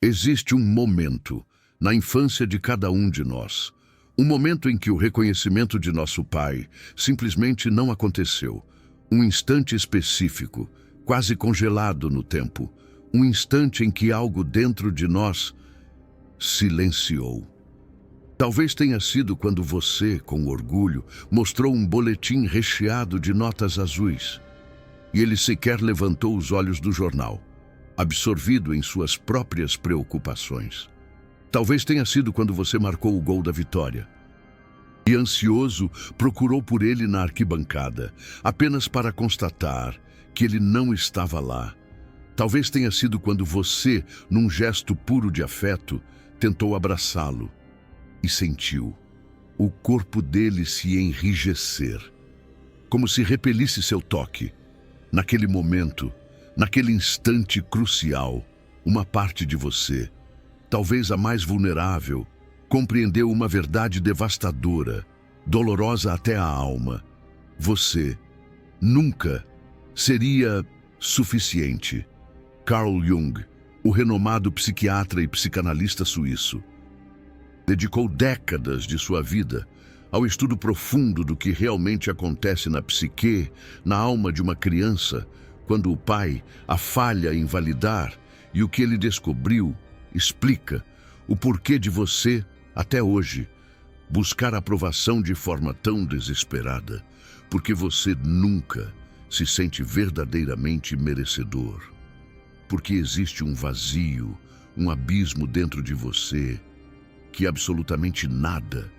Existe um momento na infância de cada um de nós, um momento em que o reconhecimento de nosso pai simplesmente não aconteceu. Um instante específico, quase congelado no tempo. Um instante em que algo dentro de nós silenciou. Talvez tenha sido quando você, com orgulho, mostrou um boletim recheado de notas azuis. E ele sequer levantou os olhos do jornal, absorvido em suas próprias preocupações. Talvez tenha sido quando você marcou o gol da vitória. E ansioso, procurou por ele na arquibancada, apenas para constatar que ele não estava lá. Talvez tenha sido quando você, num gesto puro de afeto, tentou abraçá-lo e sentiu o corpo dele se enrijecer, como se repelisse seu toque. Naquele momento, naquele instante crucial, uma parte de você, talvez a mais vulnerável, compreendeu uma verdade devastadora, dolorosa até a alma. Você nunca seria suficiente. Carl Jung, o renomado psiquiatra e psicanalista suíço, dedicou décadas de sua vida ao estudo profundo do que realmente acontece na psique, na alma de uma criança, quando o pai a falha em validar, e o que ele descobriu explica o porquê de você, até hoje, buscar aprovação de forma tão desesperada, porque você nunca se sente verdadeiramente merecedor. Porque existe um vazio, um abismo dentro de você que absolutamente nada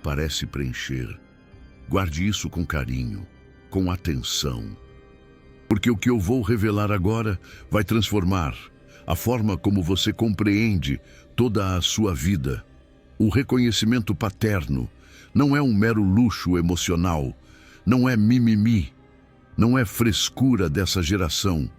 parece preencher. Guarde isso com carinho, com atenção, porque o que eu vou revelar agora vai transformar a forma como você compreende toda a sua vida. O reconhecimento paterno não é um mero luxo emocional, não é mimimi, não é frescura dessa geração.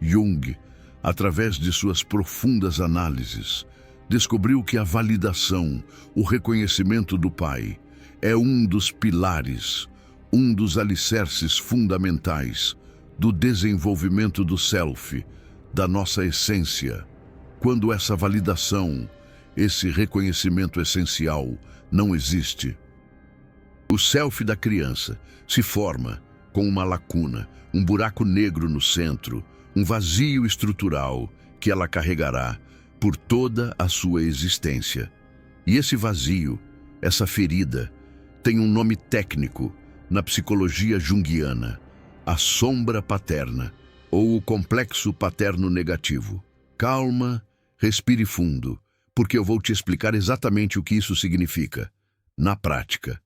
Jung, através de suas profundas análises, descobriu que a validação, o reconhecimento do pai, é um dos pilares, um dos alicerces fundamentais do desenvolvimento do self, da nossa essência. Quando essa validação, esse reconhecimento essencial não existe, o self da criança se forma com uma lacuna, um buraco negro no centro, um vazio estrutural que ela carregará por toda a sua existência. E esse vazio, essa ferida, tem um nome técnico na psicologia junguiana: a sombra paterna, ou o complexo paterno negativo. Calma, respire fundo, porque eu vou te explicar exatamente o que isso significa, na prática,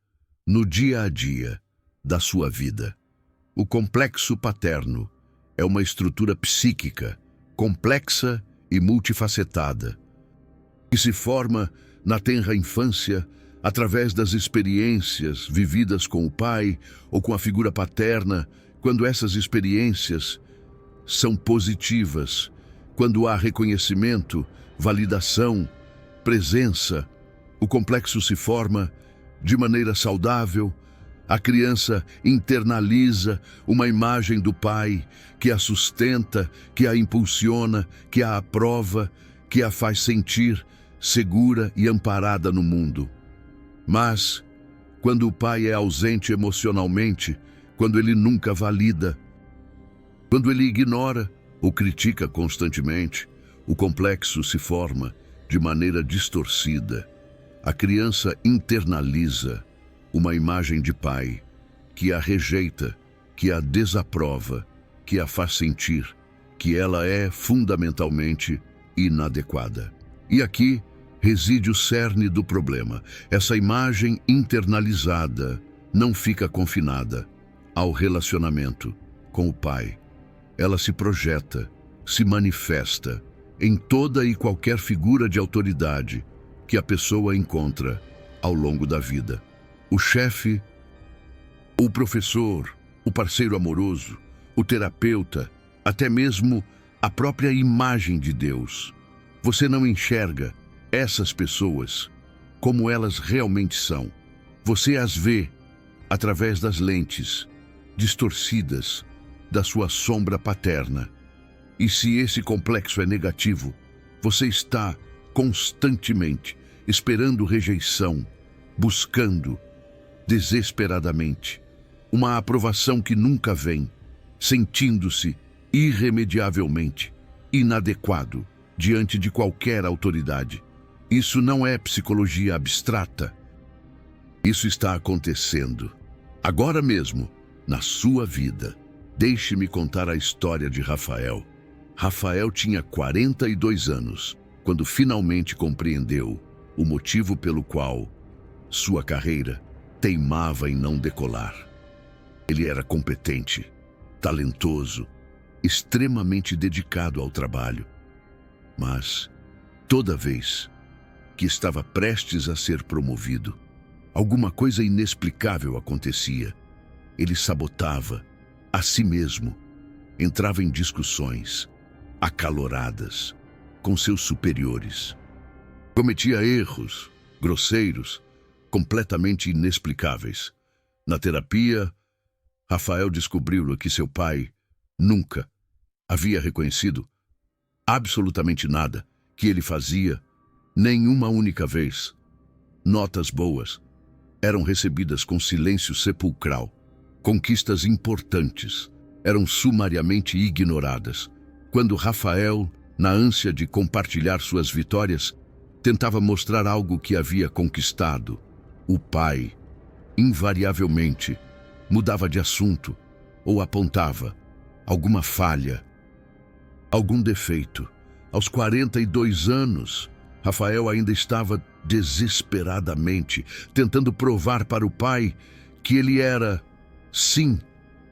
no dia a dia da sua vida. O complexo paterno é uma estrutura psíquica, complexa e multifacetada, que se forma na tenra infância através das experiências vividas com o pai ou com a figura paterna, quando essas experiências são positivas, quando há reconhecimento, validação, presença, o complexo se forma de maneira saudável. A criança internaliza uma imagem do pai que a sustenta, que a impulsiona, que a aprova, que a faz sentir segura e amparada no mundo. Mas, quando o pai é ausente emocionalmente, quando ele nunca valida, quando ele ignora ou critica constantemente, o complexo se forma de maneira distorcida. A criança internaliza uma imagem de pai que a rejeita, que a desaprova, que a faz sentir que ela é fundamentalmente inadequada. E aqui reside o cerne do problema. Essa imagem internalizada não fica confinada ao relacionamento com o pai. Ela se projeta, se manifesta em toda e qualquer figura de autoridade que a pessoa encontra ao longo da vida. O chefe, o professor, o parceiro amoroso, o terapeuta, até mesmo a própria imagem de Deus. Você não enxerga essas pessoas como elas realmente são. Você as vê através das lentes distorcidas da sua sombra paterna. E se esse complexo é negativo, Você está constantemente esperando rejeição, buscando desesperadamente uma aprovação que nunca vem, sentindo-se irremediavelmente inadequado diante de qualquer autoridade. Isso não é psicologia abstrata. Isso está acontecendo agora mesmo na sua vida. Deixe-me contar a história de Rafael. Rafael tinha 42 anos quando finalmente compreendeu o motivo pelo qual sua carreira teimava em não decolar. Ele era competente, talentoso, extremamente dedicado ao trabalho. Mas, toda vez que estava prestes a ser promovido, alguma coisa inexplicável acontecia. Ele sabotava a si mesmo, entrava em discussões acaloradas com seus superiores. Cometia erros grosseiros, completamente inexplicáveis. Na terapia, Rafael descobriu que seu pai nunca havia reconhecido absolutamente nada que ele fazia, nenhuma única vez. Notas boas eram recebidas com silêncio sepulcral. Conquistas importantes eram sumariamente ignoradas. Quando Rafael, na ânsia de compartilhar suas vitórias, tentava mostrar algo que havia conquistado, o pai, invariavelmente, mudava de assunto ou apontava alguma falha, algum defeito. Aos 42 anos, Rafael ainda estava desesperadamente tentando provar para o pai que ele era, sim,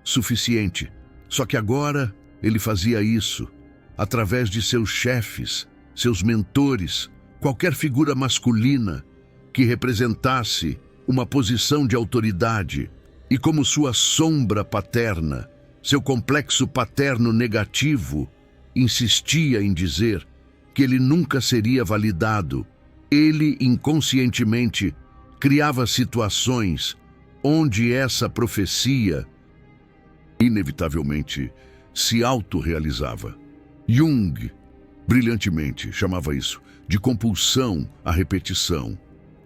suficiente. Só que agora ele fazia isso através de seus chefes, seus mentores, qualquer figura masculina que representasse uma posição de autoridade. E como sua sombra paterna, seu complexo paterno negativo, insistia em dizer que ele nunca seria validado, ele inconscientemente criava situações onde essa profecia inevitavelmente se autorrealizava. Jung, brilhantemente, chamava isso de compulsão à repetição.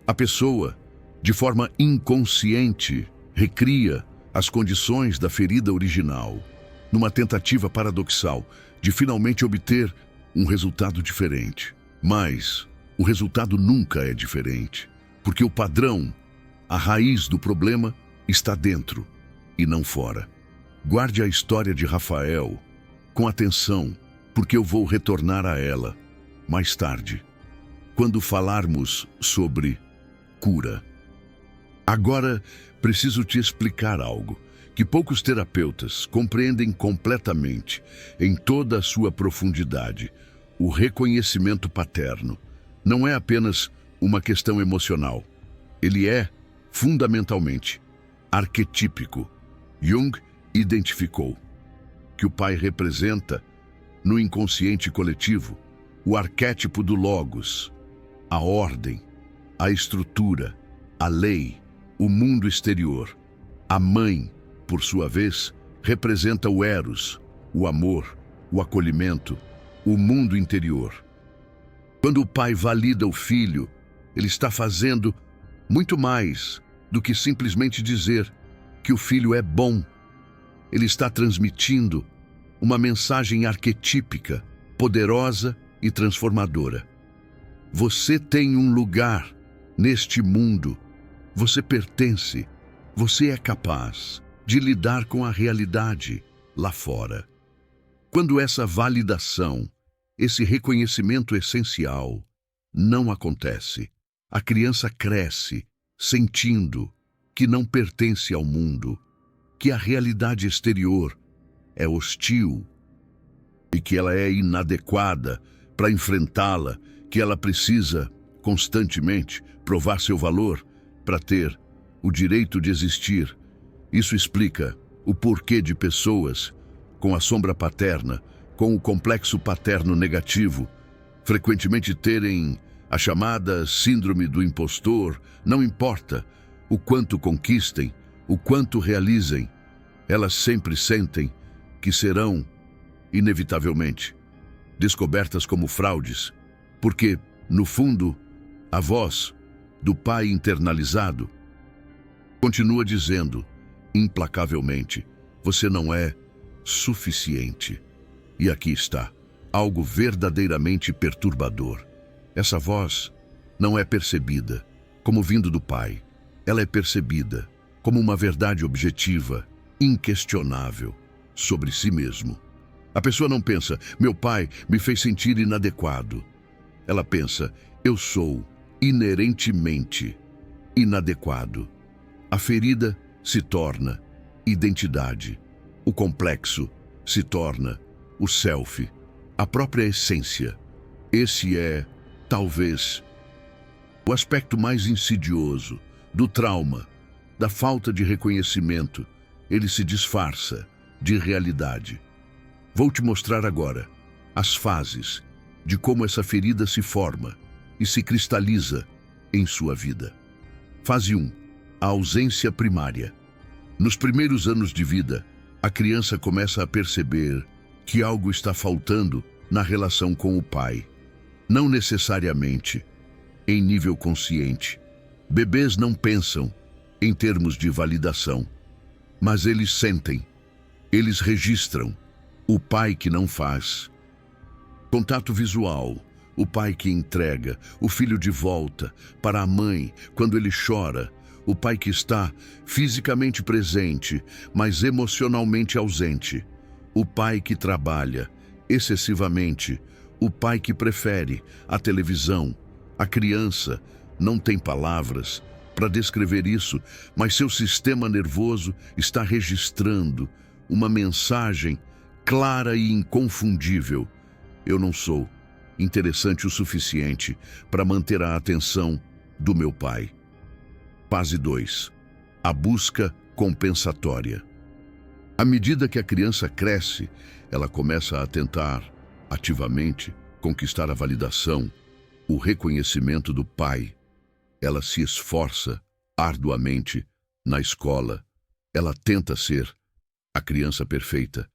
A pessoa, de forma inconsciente, recria as condições da ferida original, numa tentativa paradoxal de finalmente obter um resultado diferente. Mas o resultado nunca é diferente, porque o padrão, a raiz do problema, está dentro e não fora. Guarde a história de Rafael com atenção, porque eu vou retornar a ela mais tarde, quando falarmos sobre cura. Agora, preciso te explicar algo que poucos terapeutas compreendem completamente, em toda a sua profundidade. O reconhecimento paterno não é apenas uma questão emocional. Ele é, fundamentalmente, arquetípico. Jung identificou que o pai representa, no inconsciente coletivo, o arquétipo do logos, a ordem, a estrutura, a lei, o mundo exterior. A mãe, por sua vez, representa o eros, o amor, o acolhimento, o mundo interior. Quando o pai valida o filho, ele está fazendo muito mais do que simplesmente dizer que o filho é bom. Ele está transmitindo uma mensagem arquetípica, poderosa e transformadora. Você tem um lugar neste mundo. Você pertence. Você é capaz de lidar com a realidade lá fora. Quando essa validação, esse reconhecimento essencial não acontece, a criança cresce sentindo que não pertence ao mundo, que a realidade exterior é hostil e que ela é inadequada para enfrentá-la, que ela precisa constantemente provar seu valor para ter o direito de existir. Isso explica o porquê de pessoas com a sombra paterna, com o complexo paterno negativo, frequentemente terem a chamada síndrome do impostor. Não importa o quanto conquistem, o quanto realizem, elas sempre sentem que serão, inevitavelmente, descobertas como fraudes Porque, no fundo, a voz do pai internalizado continua dizendo, implacavelmente, você não é suficiente. E aqui está, algo verdadeiramente perturbador. Essa voz não é percebida como vindo do pai. Ela é percebida como uma verdade objetiva, inquestionável, sobre si mesmo. A pessoa não pensa, meu pai me fez sentir inadequado. Ela pensa, eu sou inerentemente inadequado. A ferida se torna identidade. O complexo se torna o self, a própria essência. Esse é, talvez, o aspecto mais insidioso do trauma, da falta de reconhecimento. Ele se disfarça de realidade. Vou te mostrar agora as fases de como essa ferida se forma e se cristaliza em sua vida. Fase 1. A ausência primária. Nos primeiros anos de vida, a criança começa a perceber que algo está faltando na relação com o pai. Não necessariamente em nível consciente. Bebês não pensam em termos de validação, mas eles sentem, eles registram o pai que não faz. Contato visual, o pai que entrega o filho de volta para a mãe quando ele chora, o pai que está fisicamente presente, mas emocionalmente ausente, o pai que trabalha excessivamente, o pai que prefere a televisão. A criança não tem palavras para descrever isso, mas seu sistema nervoso está registrando uma mensagem clara e inconfundível. Eu não sou interessante o suficiente para manter a atenção do meu pai. Fase 2. A busca compensatória. À medida que a criança cresce, ela começa a tentar, ativamente, conquistar a validação, o reconhecimento do pai. Ela se esforça arduamente na escola. Ela tenta ser a criança perfeita.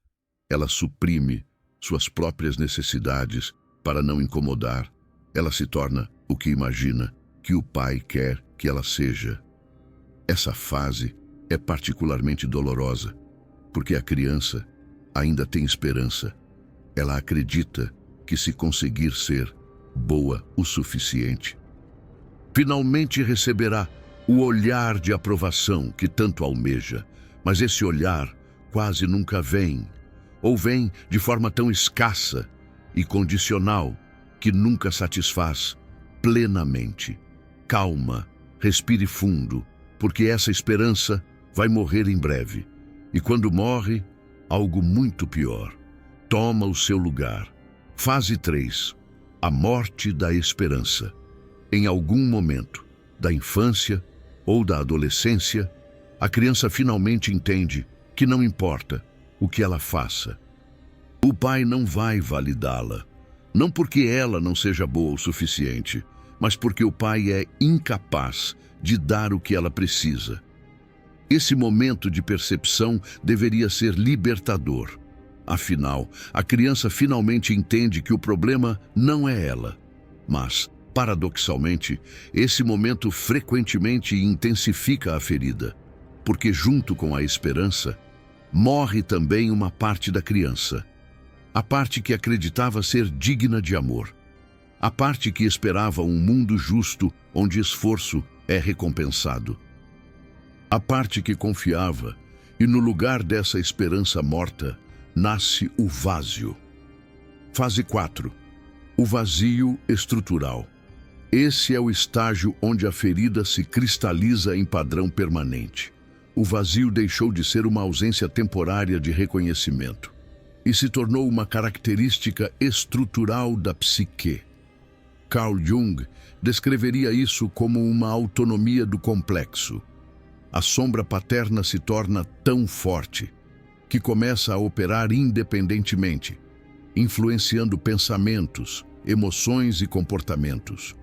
Ela suprime suas próprias necessidades para não incomodar. Ela se torna o que imagina que o pai quer que ela seja. Essa fase é particularmente dolorosa, porque a criança ainda tem esperança. Ela acredita que se conseguir ser boa o suficiente, finalmente receberá o olhar de aprovação que tanto almeja. Mas esse olhar quase nunca vem, ou vem de forma tão escassa e condicional que nunca satisfaz plenamente. Calma, respire fundo, porque essa esperança vai morrer em breve. E quando morre, algo muito pior toma o seu lugar. Fase 3. A morte da esperança. Em algum momento da infância ou da adolescência, a criança finalmente entende que não importa o que ela faça, o pai não vai validá-la. Não porque ela não seja boa o suficiente, mas porque o pai é incapaz de dar o que ela precisa. Esse momento de percepção deveria ser libertador. Afinal, a criança finalmente entende que o problema não é ela. Mas, paradoxalmente, esse momento frequentemente intensifica a ferida, porque junto com a esperança, morre também uma parte da criança. A parte que acreditava ser digna de amor. A parte que esperava um mundo justo onde esforço é recompensado. A parte que confiava, e no lugar dessa esperança morta, nasce o vazio. Fase 4. O vazio estrutural. Esse é o estágio onde a ferida se cristaliza em padrão permanente. O vazio deixou de ser uma ausência temporária de reconhecimento e se tornou uma característica estrutural da psique. Carl Jung descreveria isso como uma autonomia do complexo. A sombra paterna se torna tão forte que começa a operar independentemente, influenciando pensamentos, emoções e comportamentos.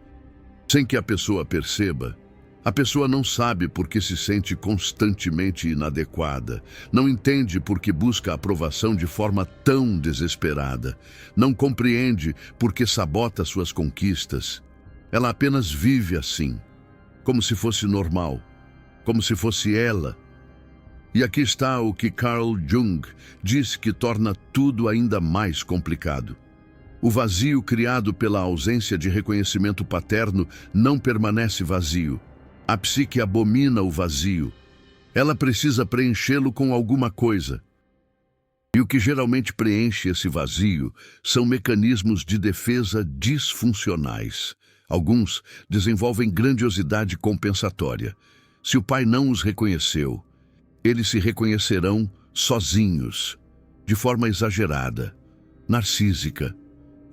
Sem que a pessoa perceba, A pessoa não sabe por que se sente constantemente inadequada, não entende por que busca aprovação de forma tão desesperada, não compreende por que sabota suas conquistas. Ela apenas vive assim, como se fosse normal, como se fosse ela. E aqui está o que Carl Jung disse que torna tudo ainda mais complicado. O vazio criado pela ausência de reconhecimento paterno não permanece vazio. A psique abomina o vazio. Ela precisa preenchê-lo com alguma coisa. E o que geralmente preenche esse vazio são mecanismos de defesa disfuncionais. Alguns desenvolvem grandiosidade compensatória. Se o pai não os reconheceu, eles se reconhecerão sozinhos, de forma exagerada, narcísica.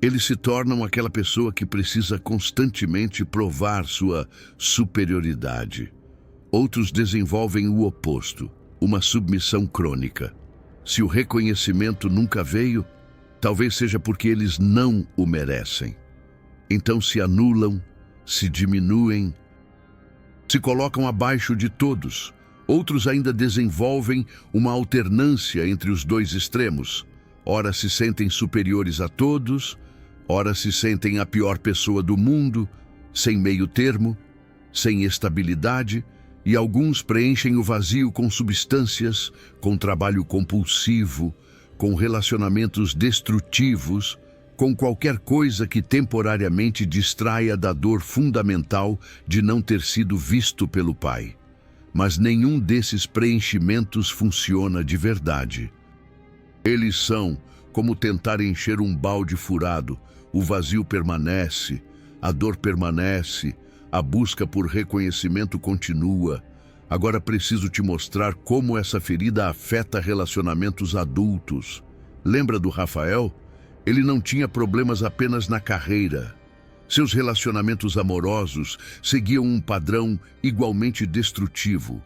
Eles se tornam aquela pessoa que precisa constantemente provar sua superioridade. Outros desenvolvem o oposto, uma submissão crônica. Se o reconhecimento nunca veio, talvez seja porque eles não o merecem. Então se anulam, se diminuem, se colocam abaixo de todos. Outros ainda desenvolvem uma alternância entre os dois extremos. Ora se sentem superiores a todos, ora se sentem a pior pessoa do mundo, sem meio termo, sem estabilidade, e alguns preenchem o vazio com substâncias, com trabalho compulsivo, com relacionamentos destrutivos, com qualquer coisa que temporariamente distraia da dor fundamental de não ter sido visto pelo pai. Mas nenhum desses preenchimentos funciona de verdade. Eles são como tentar encher um balde furado. O vazio permanece, a dor permanece, a busca por reconhecimento continua. Agora preciso te mostrar como essa ferida afeta relacionamentos adultos. Lembra do Rafael? Ele não tinha problemas apenas na carreira. Seus relacionamentos amorosos seguiam um padrão igualmente destrutivo.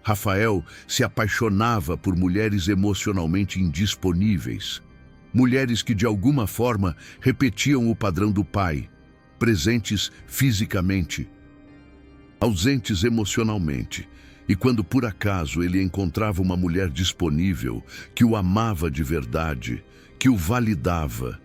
Rafael se apaixonava por mulheres emocionalmente indisponíveis. Mulheres que de alguma forma repetiam o padrão do pai, presentes fisicamente, ausentes emocionalmente. E quando por acaso ele encontrava uma mulher disponível, que o amava de verdade, que o validava,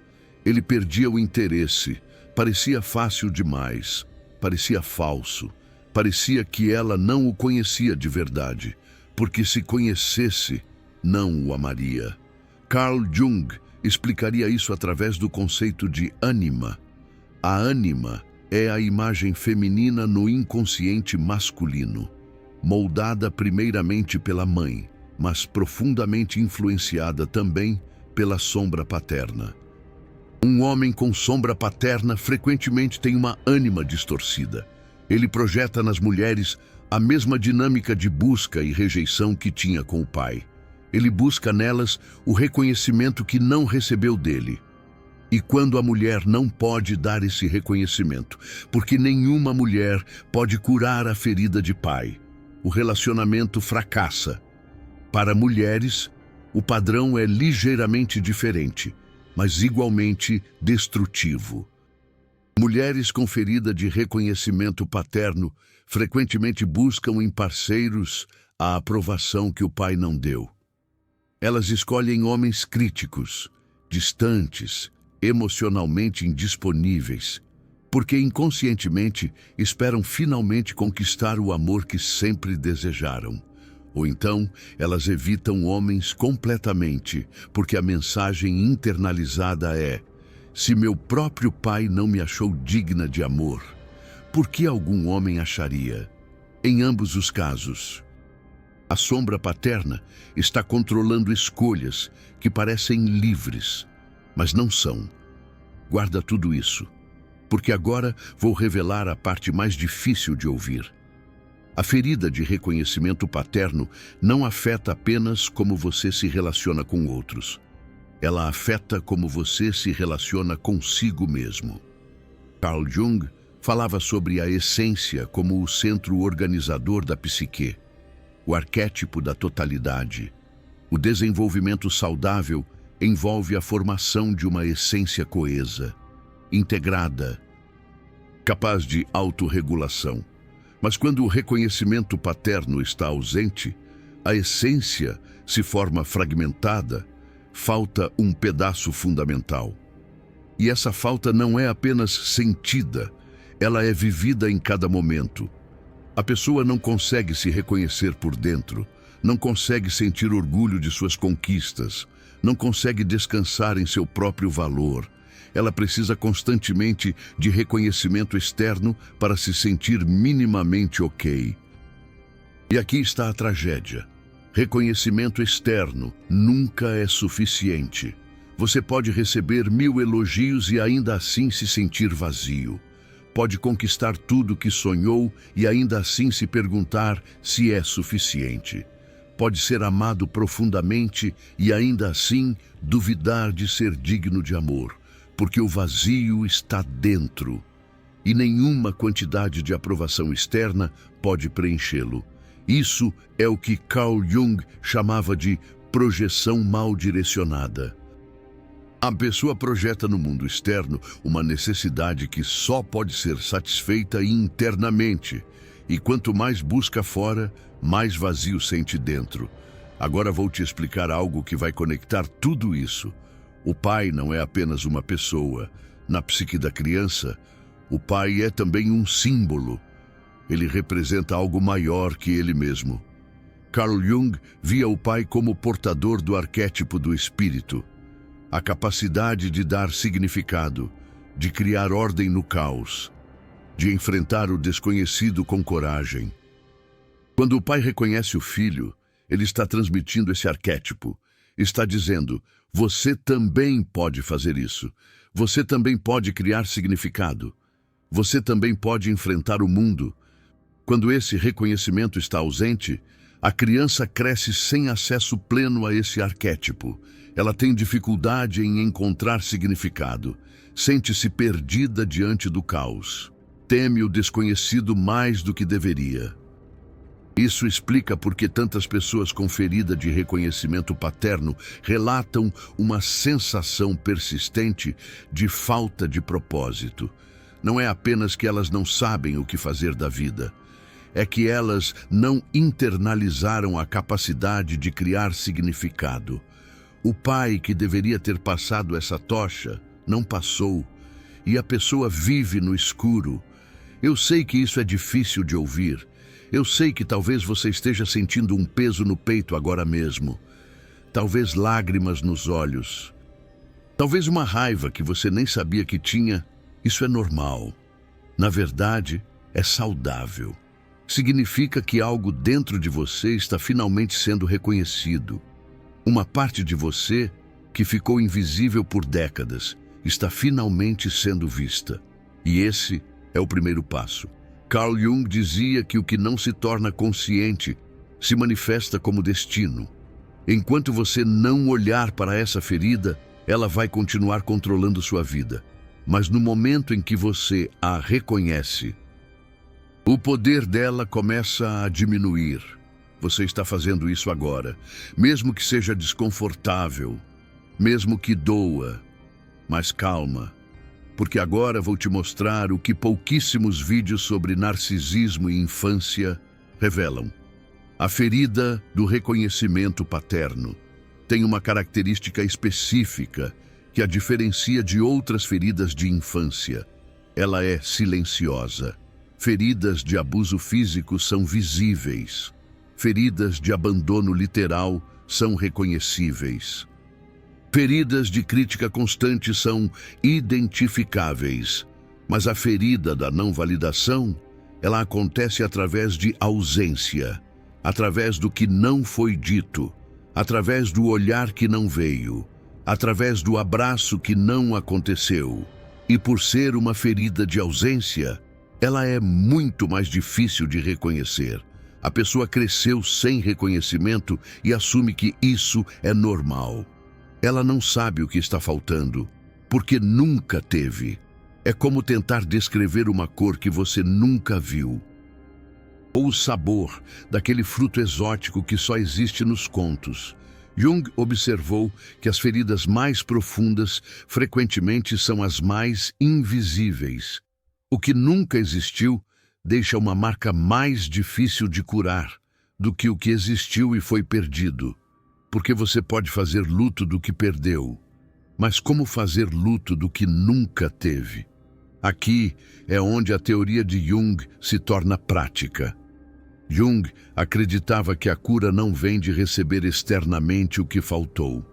ele perdia o interesse. Parecia fácil demais, parecia falso, parecia que ela não o conhecia de verdade, porque se conhecesse, não o amaria. Carl Jung explicaria isso através do conceito de ânima. A ânima é a imagem feminina no inconsciente masculino, moldada primeiramente pela mãe, mas profundamente influenciada também pela sombra paterna. Um homem com sombra paterna frequentemente tem uma ânima distorcida. Ele projeta nas mulheres a mesma dinâmica de busca e rejeição que tinha com o pai. Ele busca nelas o reconhecimento que não recebeu dele. E quando a mulher não pode dar esse reconhecimento, porque nenhuma mulher pode curar a ferida de pai, o relacionamento fracassa. Para mulheres, o padrão é ligeiramente diferente, mas igualmente destrutivo. Mulheres com ferida de reconhecimento paterno frequentemente buscam em parceiros a aprovação que o pai não deu. Elas escolhem homens críticos, distantes, emocionalmente indisponíveis, porque inconscientemente esperam finalmente conquistar o amor que sempre desejaram. Ou então, elas evitam homens completamente, porque a mensagem internalizada é: se meu próprio pai não me achou digna de amor, por que algum homem acharia? Em ambos os casos, a sombra paterna está controlando escolhas que parecem livres, mas não são. Guarda tudo isso, porque agora vou revelar a parte mais difícil de ouvir. A ferida de reconhecimento paterno não afeta apenas como você se relaciona com outros. Ela afeta como você se relaciona consigo mesmo. Carl Jung falava sobre a essência como o centro organizador da psique, o arquétipo da totalidade. O desenvolvimento saudável envolve a formação de uma essência coesa, integrada, capaz de autorregulação. Mas quando o reconhecimento paterno está ausente, a essência se forma fragmentada, falta um pedaço fundamental. E essa falta não é apenas sentida, ela é vivida em cada momento. A pessoa não consegue se reconhecer por dentro, não consegue sentir orgulho de suas conquistas, não consegue descansar em seu próprio valor. Ela precisa constantemente de reconhecimento externo para se sentir minimamente ok. E aqui está a tragédia. Reconhecimento externo nunca é suficiente. Você pode receber 1000 elogios e ainda assim se sentir vazio. Pode conquistar tudo que sonhou e ainda assim se perguntar se é suficiente. Pode ser amado profundamente e ainda assim duvidar de ser digno de amor, porque o vazio está dentro e nenhuma quantidade de aprovação externa pode preenchê-lo. Isso é o que Carl Jung chamava de projeção mal direcionada. A pessoa projeta no mundo externo uma necessidade que só pode ser satisfeita internamente, e quanto mais busca fora, mais vazio sente dentro. Agora vou te explicar algo que vai conectar tudo isso. O pai não é apenas uma pessoa. Na psique da criança, o pai é também um símbolo. Ele representa algo maior que ele mesmo. Carl Jung via o pai como portador do arquétipo do espírito. A capacidade de dar significado, de criar ordem no caos, de enfrentar o desconhecido com coragem. Quando o pai reconhece o filho, ele está transmitindo esse arquétipo. Está dizendo, você também pode fazer isso. Você também pode criar significado. Você também pode enfrentar o mundo. Quando esse reconhecimento está ausente, a criança cresce sem acesso pleno a esse arquétipo. Ela tem dificuldade em encontrar significado. Sente-se perdida diante do caos. Teme o desconhecido mais do que deveria. Isso explica por que tantas pessoas com ferida de reconhecimento paterno relatam uma sensação persistente de falta de propósito. Não é apenas que elas não sabem o que fazer da vida. É que elas não internalizaram a capacidade de criar significado. O pai que deveria ter passado essa tocha não passou, e a pessoa vive no escuro. Eu sei que isso é difícil de ouvir. Eu sei que talvez você esteja sentindo um peso no peito agora mesmo. Talvez lágrimas nos olhos. Talvez uma raiva que você nem sabia que tinha. Isso é normal. Na verdade, é saudável. Significa que algo dentro de você está finalmente sendo reconhecido. Uma parte de você, que ficou invisível por décadas, está finalmente sendo vista. E esse é o primeiro passo. Carl Jung dizia que o que não se torna consciente se manifesta como destino. Enquanto você não olhar para essa ferida, ela vai continuar controlando sua vida. Mas no momento em que você a reconhece, o poder dela começa a diminuir. Você está fazendo isso agora, mesmo que seja desconfortável, mesmo que doa. Mas calma, porque agora vou te mostrar o que pouquíssimos vídeos sobre narcisismo e infância revelam. A ferida do reconhecimento paterno tem uma característica específica que a diferencia de outras feridas de infância. Ela é silenciosa. Feridas de abuso físico são visíveis. Feridas de abandono literal são reconhecíveis. Feridas de crítica constante são identificáveis. Mas a ferida da não validação, ela acontece através de ausência, através do que não foi dito, através do olhar que não veio, através do abraço que não aconteceu. E por ser uma ferida de ausência, ela é muito mais difícil de reconhecer. A pessoa cresceu sem reconhecimento e assume que isso é normal. Ela não sabe o que está faltando, porque nunca teve. É como tentar descrever uma cor que você nunca viu. Ou o sabor daquele fruto exótico que só existe nos contos. Jung observou que as feridas mais profundas frequentemente são as mais invisíveis. O que nunca existiu deixa uma marca mais difícil de curar do que o que existiu e foi perdido. Porque você pode fazer luto do que perdeu, mas como fazer luto do que nunca teve? Aqui é onde a teoria de Jung se torna prática. Jung acreditava que a cura não vem de receber externamente o que faltou.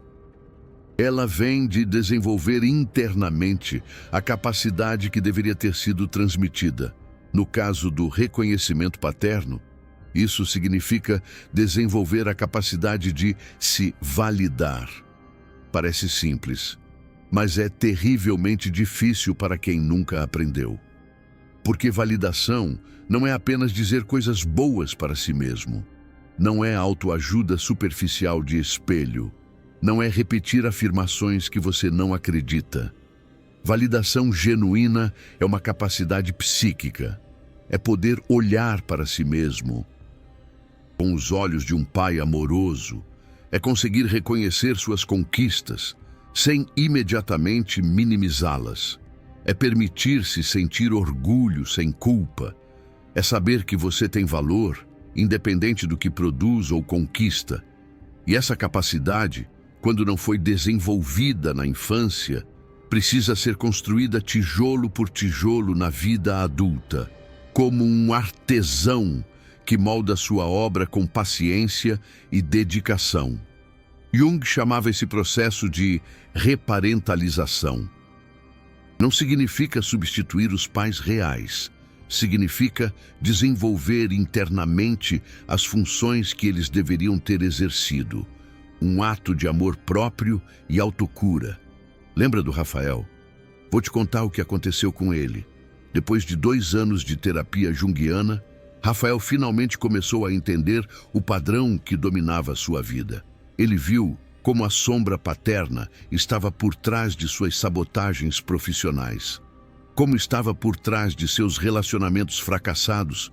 Ela vem de desenvolver internamente a capacidade que deveria ter sido transmitida. No caso do reconhecimento paterno, isso significa desenvolver a capacidade de se validar. Parece simples, mas é terrivelmente difícil para quem nunca aprendeu. Porque validação não é apenas dizer coisas boas para si mesmo. Não é autoajuda superficial de espelho. Não é repetir afirmações que você não acredita. Validação genuína é uma capacidade psíquica. É poder olhar para si mesmo com os olhos de um pai amoroso. É conseguir reconhecer suas conquistas sem imediatamente minimizá-las. É permitir-se sentir orgulho sem culpa. É saber que você tem valor, independente do que produz ou conquista. E essa capacidade, quando não foi desenvolvida na infância, precisa ser construída tijolo por tijolo na vida adulta, como um artesão que molda sua obra com paciência e dedicação. Jung chamava esse processo de reparentalização. Não significa substituir os pais reais, significa desenvolver internamente as funções que eles deveriam ter exercido. Um ato de amor próprio e autocura. Lembra do Rafael? Vou te contar o que aconteceu com ele. Depois de 2 anos de terapia junguiana, Rafael finalmente começou a entender o padrão que dominava sua vida. Ele viu como a sombra paterna estava por trás de suas sabotagens profissionais, como estava por trás de seus relacionamentos fracassados,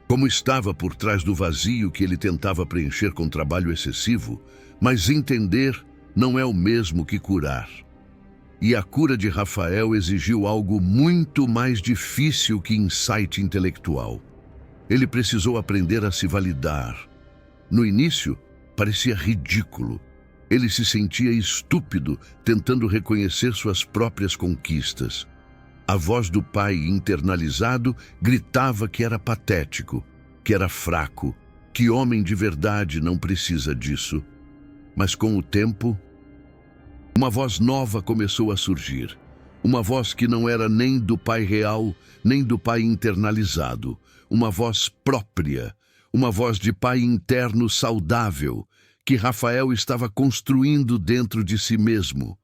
como estava por trás do vazio que ele tentava preencher com trabalho excessivo. Mas entender não é o mesmo que curar. E a cura de Rafael exigiu algo muito mais difícil que insight intelectual. Ele precisou aprender a se validar. No início, parecia ridículo. Ele se sentia estúpido tentando reconhecer suas próprias conquistas. A voz do pai internalizado gritava que era patético, que era fraco, que homem de verdade não precisa disso. Mas com o tempo, uma voz nova começou a surgir. Uma voz que não era nem do pai real, nem do pai internalizado. Uma voz própria, uma voz de pai interno saudável, que Rafael estava construindo dentro de si mesmo,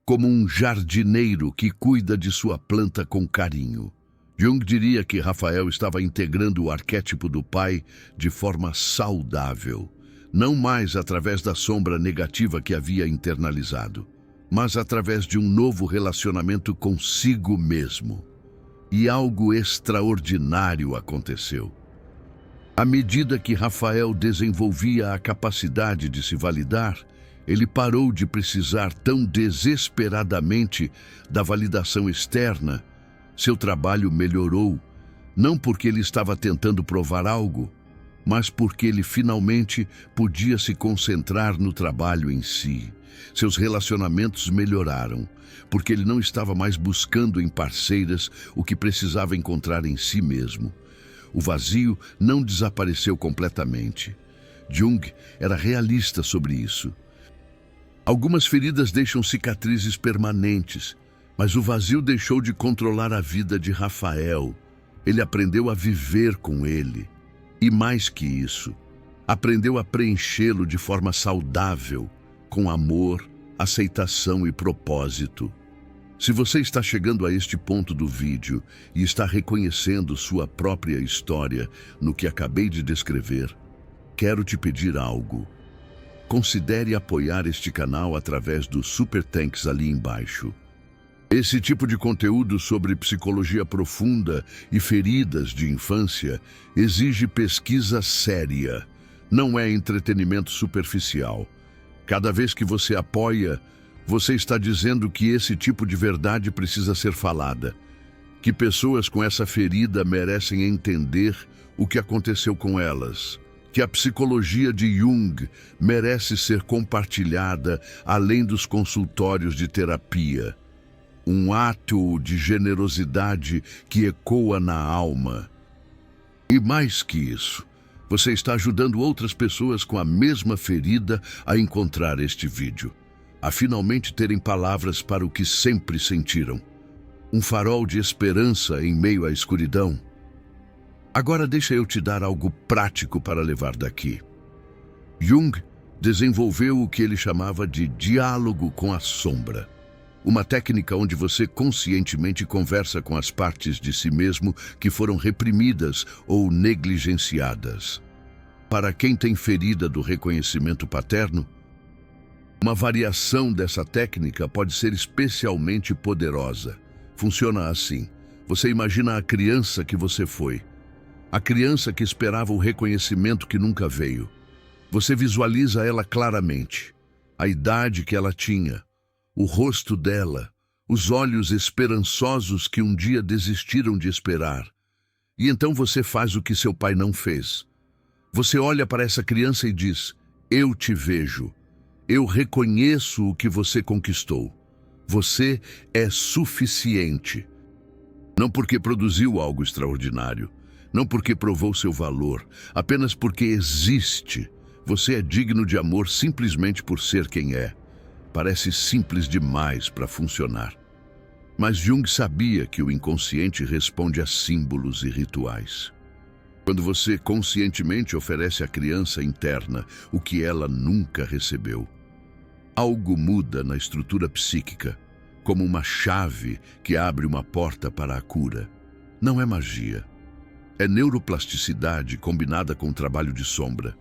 como um jardineiro que cuida de sua planta com carinho. Jung diria que Rafael estava integrando o arquétipo do pai de forma saudável, não mais através da sombra negativa que havia internalizado, mas através de um novo relacionamento consigo mesmo. E algo extraordinário aconteceu. À medida que Rafael desenvolvia a capacidade de se validar, ele parou de precisar tão desesperadamente da validação externa. Seu trabalho melhorou, não porque ele estava tentando provar algo, mas porque ele finalmente podia se concentrar no trabalho em si. Seus relacionamentos melhoraram, porque ele não estava mais buscando em parceiras o que precisava encontrar em si mesmo. O vazio não desapareceu completamente. Jung era realista sobre isso. Algumas feridas deixam cicatrizes permanentes, mas o vazio deixou de controlar a vida de Rafael. Ele aprendeu a viver com ele. E mais que isso, aprendeu a preenchê-lo de forma saudável, com amor, aceitação e propósito. Se você está chegando a este ponto do vídeo e está reconhecendo sua própria história no que acabei de descrever, quero te pedir algo. Considere apoiar este canal através do Super Thanks ali embaixo. Esse tipo de conteúdo sobre psicologia profunda e feridas de infância exige pesquisa séria, não é entretenimento superficial. Cada vez que você apoia, você está dizendo que esse tipo de verdade precisa ser falada, que pessoas com essa ferida merecem entender o que aconteceu com elas, que a psicologia de Jung merece ser compartilhada além dos consultórios de terapia. Um ato de generosidade que ecoa na alma. E mais que isso, você está ajudando outras pessoas com a mesma ferida a encontrar este vídeo, a finalmente terem palavras para o que sempre sentiram. Um farol de esperança em meio à escuridão. Agora deixa eu te dar algo prático para levar daqui. Jung desenvolveu o que ele chamava de diálogo com a sombra. Uma técnica onde você conscientemente conversa com as partes de si mesmo que foram reprimidas ou negligenciadas. Para quem tem ferida do reconhecimento paterno, uma variação dessa técnica pode ser especialmente poderosa. Funciona assim. Você imagina a criança que você foi. A criança que esperava o reconhecimento que nunca veio. Você visualiza ela claramente. A idade que ela tinha. O rosto dela. Os olhos esperançosos que um dia desistiram de esperar. E então você faz o que seu pai não fez. Você olha para essa criança e diz: eu te vejo. Eu reconheço o que você conquistou. Você é suficiente. Não porque produziu algo extraordinário, não porque provou seu valor, apenas porque existe. Você é digno de amor simplesmente por ser quem é. Parece simples demais para funcionar. Mas Jung sabia que o inconsciente responde a símbolos e rituais. Quando você conscientemente oferece à criança interna o que ela nunca recebeu, algo muda na estrutura psíquica, como uma chave que abre uma porta para a cura. Não é magia. É neuroplasticidade combinada com o trabalho de sombra.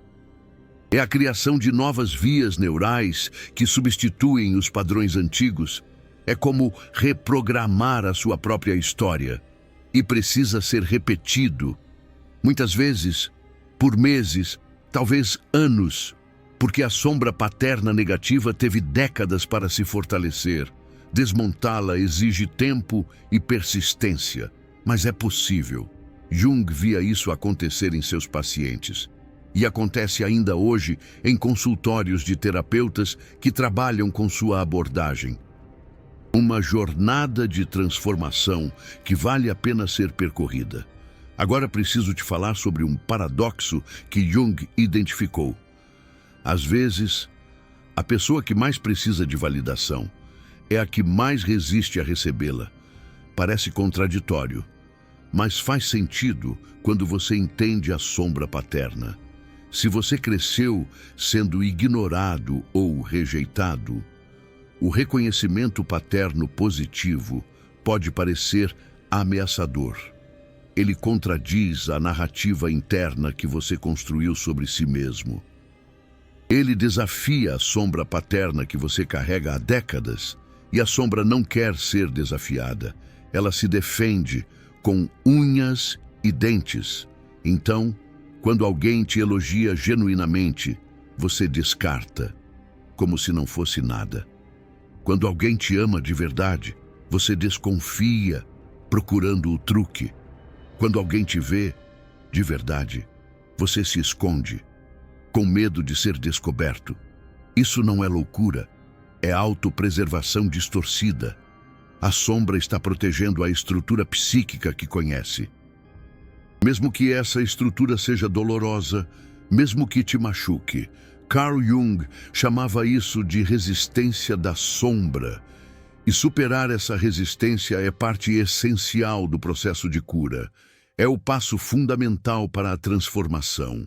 É a criação de novas vias neurais que substituem os padrões antigos. É como reprogramar a sua própria história. E precisa ser repetido. Muitas vezes, por meses, talvez anos, porque a sombra paterna negativa teve décadas para se fortalecer. Desmontá-la exige tempo e persistência, mas é possível. Jung via isso acontecer em seus pacientes. E acontece ainda hoje em consultórios de terapeutas que trabalham com sua abordagem. Uma jornada de transformação que vale a pena ser percorrida. Agora preciso te falar sobre um paradoxo que Jung identificou. Às vezes, a pessoa que mais precisa de validação é a que mais resiste a recebê-la. Parece contraditório, mas faz sentido quando você entende a sombra paterna. Se você cresceu sendo ignorado ou rejeitado, o reconhecimento paterno positivo pode parecer ameaçador. Ele contradiz a narrativa interna que você construiu sobre si mesmo. Ele desafia a sombra paterna que você carrega há décadas, e a sombra não quer ser desafiada. Ela se defende com unhas e dentes. Então, quando alguém te elogia genuinamente, você descarta, como se não fosse nada. Quando alguém te ama de verdade, você desconfia, procurando o truque. Quando alguém te vê, de verdade, você se esconde, com medo de ser descoberto. Isso não é loucura, é autopreservação distorcida. A sombra está protegendo a estrutura psíquica que conhece. Mesmo que essa estrutura seja dolorosa, mesmo que te machuque, Carl Jung chamava isso de resistência da sombra. E superar essa resistência é parte essencial do processo de cura. É o passo fundamental para a transformação.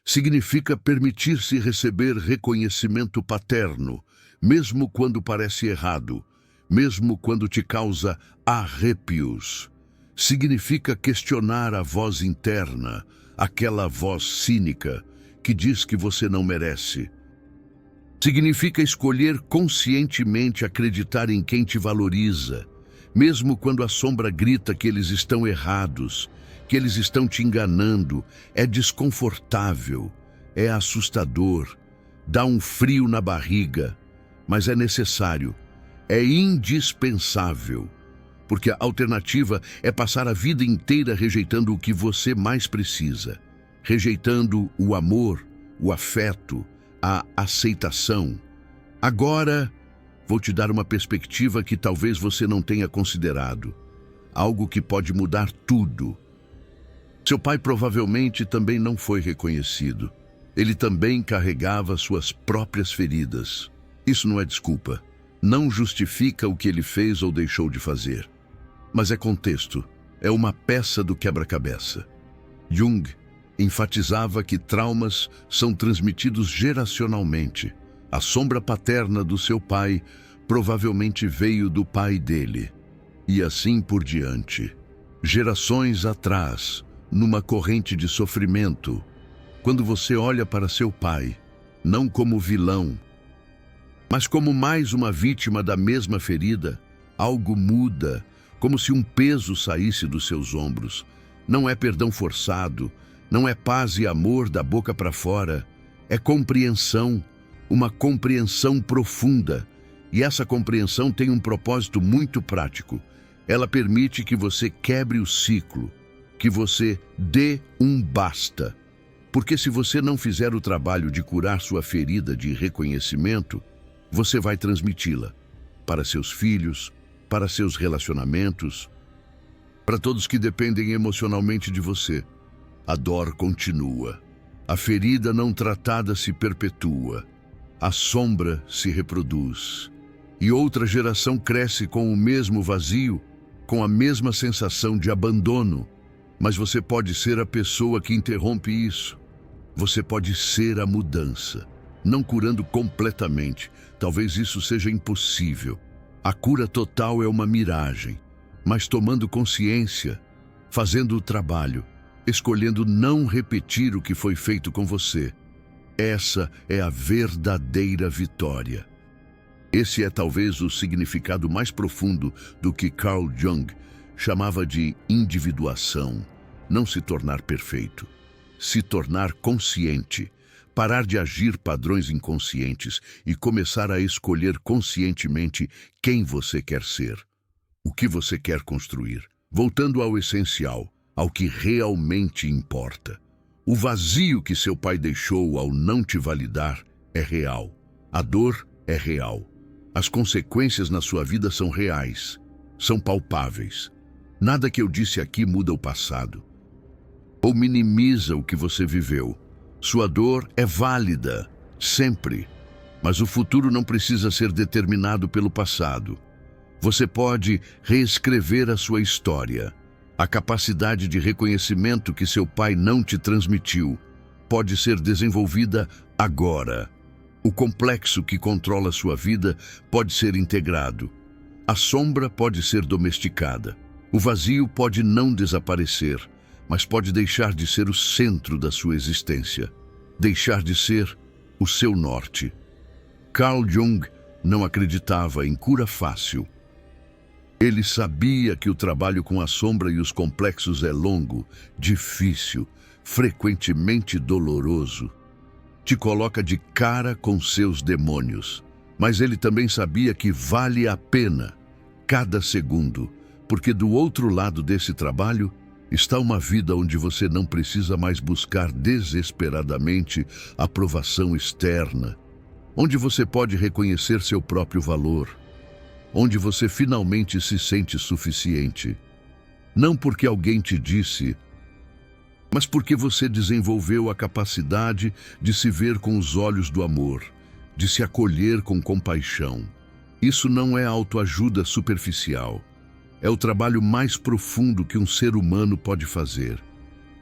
Significa permitir-se receber reconhecimento paterno, mesmo quando parece errado, mesmo quando te causa arrepios. Significa questionar a voz interna, aquela voz cínica que diz que você não merece. Significa escolher conscientemente acreditar em quem te valoriza, mesmo quando a sombra grita que eles estão errados, que eles estão te enganando. É desconfortável, é assustador, dá um frio na barriga, mas é necessário, é indispensável, porque a alternativa é passar a vida inteira rejeitando o que você mais precisa, rejeitando o amor, o afeto, a aceitação. Agora, vou te dar uma perspectiva que talvez você não tenha considerado, algo que pode mudar tudo. Seu pai provavelmente também não foi reconhecido. Ele também carregava suas próprias feridas. Isso não é desculpa. Não justifica o que ele fez ou deixou de fazer. Mas é contexto. É uma peça do quebra-cabeça. Jung enfatizava que traumas são transmitidos geracionalmente. A sombra paterna do seu pai provavelmente veio do pai dele. E assim por diante. Gerações atrás, numa corrente de sofrimento, quando você olha para seu pai, não como vilão, mas como mais uma vítima da mesma ferida, algo muda, como se um peso saísse dos seus ombros. Não é perdão forçado, não é paz e amor da boca para fora, é compreensão, uma compreensão profunda. E essa compreensão tem um propósito muito prático. Ela permite que você quebre o ciclo, que você dê um basta. Porque se você não fizer o trabalho de curar sua ferida de reconhecimento, você vai transmiti-la para seus filhos, para seus relacionamentos, para todos que dependem emocionalmente de você. A dor continua. A ferida não tratada se perpetua. A sombra se reproduz. E outra geração cresce com o mesmo vazio, com a mesma sensação de abandono. Mas você pode ser a pessoa que interrompe isso. Você pode ser a mudança, não curando completamente. Talvez isso seja impossível. A cura total é uma miragem, mas tomando consciência, fazendo o trabalho, escolhendo não repetir o que foi feito com você. Essa é a verdadeira vitória. Esse é talvez o significado mais profundo do que Carl Jung chamava de individuação. Não se tornar perfeito. Se tornar consciente, parar de agir padrões inconscientes e começar a escolher conscientemente quem você quer ser, o que você quer construir, voltando ao essencial, ao que realmente importa. O vazio que seu pai deixou ao não te validar é real. A dor é real. As consequências na sua vida são reais, são palpáveis. Nada que eu disse aqui muda o passado ou minimiza o que você viveu. Sua dor é válida, sempre, mas o futuro não precisa ser determinado pelo passado. Você pode reescrever a sua história. A capacidade de reconhecimento que seu pai não te transmitiu pode ser desenvolvida agora. O complexo que controla sua vida pode ser integrado. A sombra pode ser domesticada. O vazio pode não desaparecer, mas pode deixar de ser o centro da sua existência, deixar de ser o seu norte. Carl Jung não acreditava em cura fácil. Ele sabia que o trabalho com a sombra e os complexos é longo, difícil, frequentemente doloroso. Te coloca de cara com seus demônios. Mas ele também sabia que vale a pena cada segundo, porque do outro lado desse trabalho está uma vida onde você não precisa mais buscar desesperadamente aprovação externa, onde você pode reconhecer seu próprio valor, onde você finalmente se sente suficiente. Não porque alguém te disse, mas porque você desenvolveu a capacidade de se ver com os olhos do amor, de se acolher com compaixão. Isso não é autoajuda superficial. É o trabalho mais profundo que um ser humano pode fazer.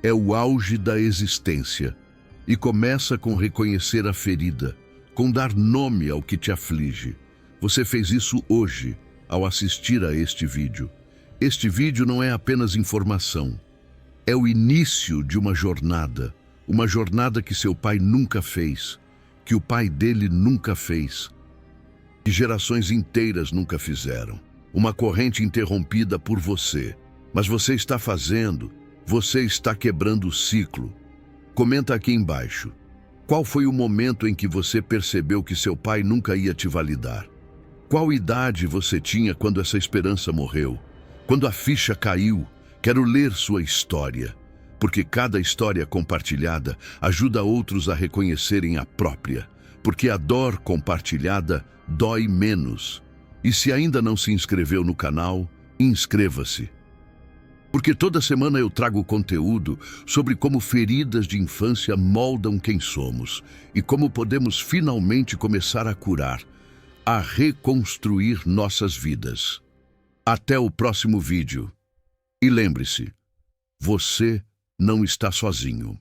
É o auge da existência. E começa com reconhecer a ferida, com dar nome ao que te aflige. Você fez isso hoje, ao assistir a este vídeo. Este vídeo não é apenas informação. É o início de uma jornada que seu pai nunca fez, que o pai dele nunca fez, que gerações inteiras nunca fizeram. Uma corrente interrompida por você. Mas você está fazendo, você está quebrando o ciclo. Comenta aqui embaixo. Qual foi o momento em que você percebeu que seu pai nunca ia te validar? Qual idade você tinha quando essa esperança morreu? Quando a ficha caiu, quero ler sua história, porque cada história compartilhada ajuda outros a reconhecerem a própria, porque a dor compartilhada dói menos. E se ainda não se inscreveu no canal, inscreva-se. Porque toda semana eu trago conteúdo sobre como feridas de infância moldam quem somos e como podemos finalmente começar a curar, a reconstruir nossas vidas. Até o próximo vídeo. E lembre-se, você não está sozinho.